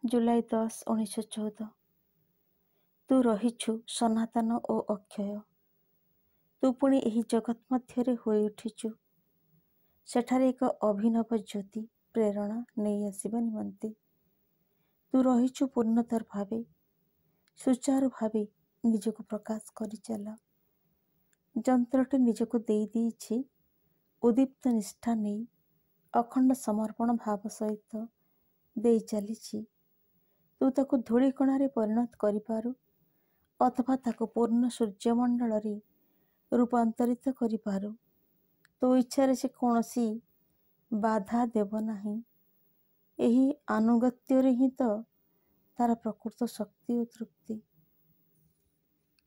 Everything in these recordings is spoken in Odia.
ଜୁଲାଇ 10, 1914। ତୁ ରହିଛୁ ସନାତନ ଓ ଅକ୍ଷୟ। ତୁ ପୁଣି ଏହି ଜଗତ୍ ମଧ୍ୟରେ ହୋଇ ଉଠିଛୁ ସେଠାରେ ଏକ ଅଭିନବ ଜ୍ୟୋତି ପ୍ରେରଣା ନେଇ ଆସିବା ନିମନ୍ତେ। ତୁ ରହିଛୁ ପୂର୍ଣ୍ଣତର ଭାବେ, ସୁଚାରୁ ଭାବେ ନିଜକୁ ପ୍ରକାଶ କରିଚାଲ। ଯନ୍ତ୍ରଟି ନିଜକୁ ଦେଇ ଦେଇଛି ଉଦ୍ଦୀପ୍ତ ନିଷ୍ଠା ନେଇ, ଅଖଣ୍ଡ ସମର୍ପଣ ଭାବ ସହିତ ଦେଇ ଚାଲିଛି। ତୁ ତାକୁ ଧୂଳିକଣାରେ ପରିଣତ କରିପାରୁ ଅଥବା ତାକୁ ପୂର୍ଣ୍ଣ ସୂର୍ଯ୍ୟମଣ୍ଡଳରେ ରୂପାନ୍ତରିତ କରିପାରୁ। ତୋ ଇଚ୍ଛାରେ ସେ କୌଣସି ବାଧା ଦେବ ନାହିଁ। ଏହି ଆନୁଗତ୍ୟରେ ହିଁ ତ ତାର ପ୍ରକୃତ ଶକ୍ତି ଓ ତୃପ୍ତି।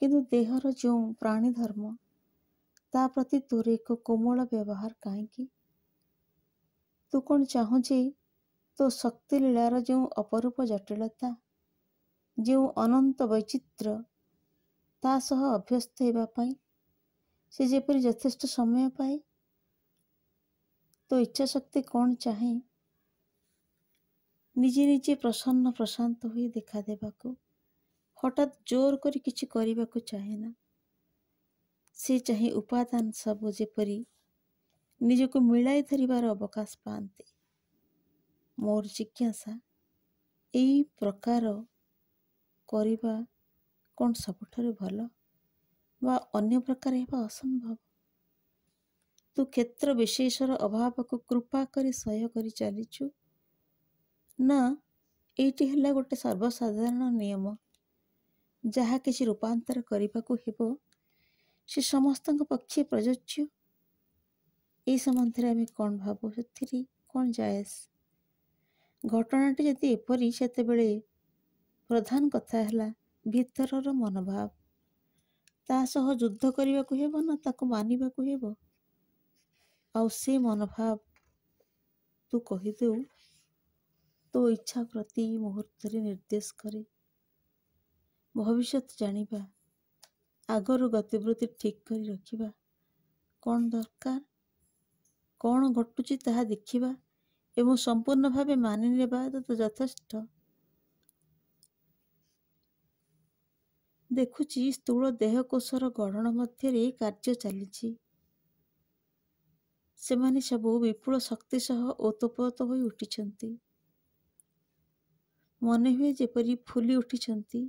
କିନ୍ତୁ ଦେହର ଯେଉଁ ପ୍ରାଣୀ ଧର୍ମ, ତା ପ୍ରତି ତୋର ଏକ କୋମଳ ବ୍ୟବହାର କାହିଁକି? ତୁ କ'ଣ ଚାହୁଁ ଯେ ତୋ ଶକ୍ତି ଲୀଳାର ଯେଉଁ ଅପରୂପ ଜଟିଳତା, ଯେଉଁ ଅନନ୍ତ ବୈଚିତ୍ର୍ୟ, ତା ସହ ଅଭ୍ୟସ୍ତ ହେବା ପାଇଁ ସେ ଯେପରି ଯଥେଷ୍ଟ ସମୟ ପାଏ? ତୋ ଇଚ୍ଛାଶକ୍ତି କ'ଣ ଚାହେଁ? ନିଜେ ନିଜେ ପ୍ରସନ୍ନ ପ୍ରଶାନ୍ତ ହୋଇ ଦେଖାଦେବାକୁ, ହଠାତ୍ ଜୋର କରି କିଛି କରିବାକୁ ଚାହେଁ ନା। ସେ ଚାହେଁ ଉପାଦାନ ସବୁ ଯେପରି ନିଜକୁ ମିଳାଇ ଧରିବାର ଅବକାଶ ପାଆନ୍ତି। ମୋର ଜିଜ୍ଞାସା, ଏହି ପ୍ରକାର କରିବା କ'ଣ ସବୁଠାରୁ ଭଲ ବା ଅନ୍ୟ ପ୍ରକାର ହେବା ଅସମ୍ଭବ? ତୁ କ୍ଷେତ୍ର ବିଶେଷର ଅଭାବକୁ କୃପା କରି ସହ୍ୟ କରି ଚାଲିଛୁ ନା ଏଇଟି ହେଲା ଗୋଟେ ସର୍ବସାଧାରଣ ନିୟମ, ଯାହା କିଛି ରୂପାନ୍ତର କରିବାକୁ ହେବ ସେ ସମସ୍ତଙ୍କ ପକ୍ଷେ ପ୍ରଯୁଜ୍ୟ? ଏହି ସମ୍ବନ୍ଧରେ ଆମେ କ'ଣ ଭାବୁ, ସେଥିରେ କ'ଣ ଯାଏସ୍? ଘଟଣାଟି ଯଦି ଏପରି, ସେତେବେଳେ ପ୍ରଧାନ କଥା ହେଲା ଭିତରର ମନୋଭାବ। ତା ସହ ଯୁଦ୍ଧ କରିବାକୁ ହେବ ନା ତାକୁ ମାନିବାକୁ ହେବ? ଆଉ ସେ ମନୋଭାବ ତୁ କହିଦେଉ ତୋ ଇଚ୍ଛା ପ୍ରତି ମୁହୂର୍ତ୍ତରେ ନିର୍ଦ୍ଦେଶ କରେ। ଭବିଷ୍ୟତ ଜାଣିବା, ଆଗରୁ ଗତିବିଧି ଠିକ୍ କରି ରଖିବା କ'ଣ ଦରକାର? କ'ଣ ଘଟୁଛି ତାହା ଦେଖିବା ଏବଂ ସମ୍ପୂର୍ଣ୍ଣ ଭାବେ ମାନି ନେବା ତ ଯଥେଷ୍ଟ। ଦେଖୁଛି ସ୍ଥୂଳ ଦେହକୋଷର ଗଠନ ମଧ୍ୟରେ କାର୍ଯ୍ୟ ଚାଲିଛି। ସେମାନେ ସବୁ ବିପୁଳ ଶକ୍ତି ସହ ଓତପ୍ରୋତ ହୋଇ ଉଠିଛନ୍ତି। ମନେ ହୁଏ ଯେପରି ଫୁଲି ଉଠିଛନ୍ତି,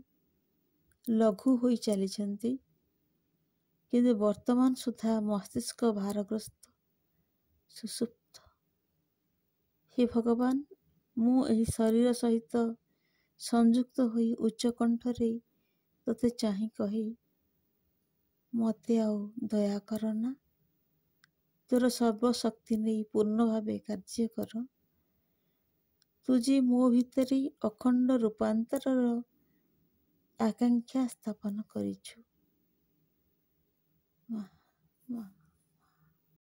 ଲଘୁ ହୋଇ ଚାଲିଛନ୍ତି। କିନ୍ତୁ ବର୍ତ୍ତମାନ ସୁଦ୍ଧା ମସ୍ତିଷ୍କ ଭାରଗ୍ରସ୍ତ, ସୁଷୁପ୍ତ। ହେ ଭଗବାନ, ମୁଁ ଏହି ଶରୀର ସହିତ ସଂଯୁକ୍ତ ହୋଇ ଉଚ୍ଚ କଣ୍ଠରେ ତୋତେ ଚାହିଁ କହେ, ମୋତେ ଆଉ ଦୟା କର ନା। ତୋର ସର୍ବଶକ୍ତି ନେଇ ପୂର୍ଣ୍ଣ ଭାବେ କାର୍ଯ୍ୟ କର। ତୁ ଯେ ମୋ ଭିତରେ ଅଖଣ୍ଡ ରୂପାନ୍ତରର ଆକାଂକ୍ଷା ସ୍ଥାପନ କରିଛୁ।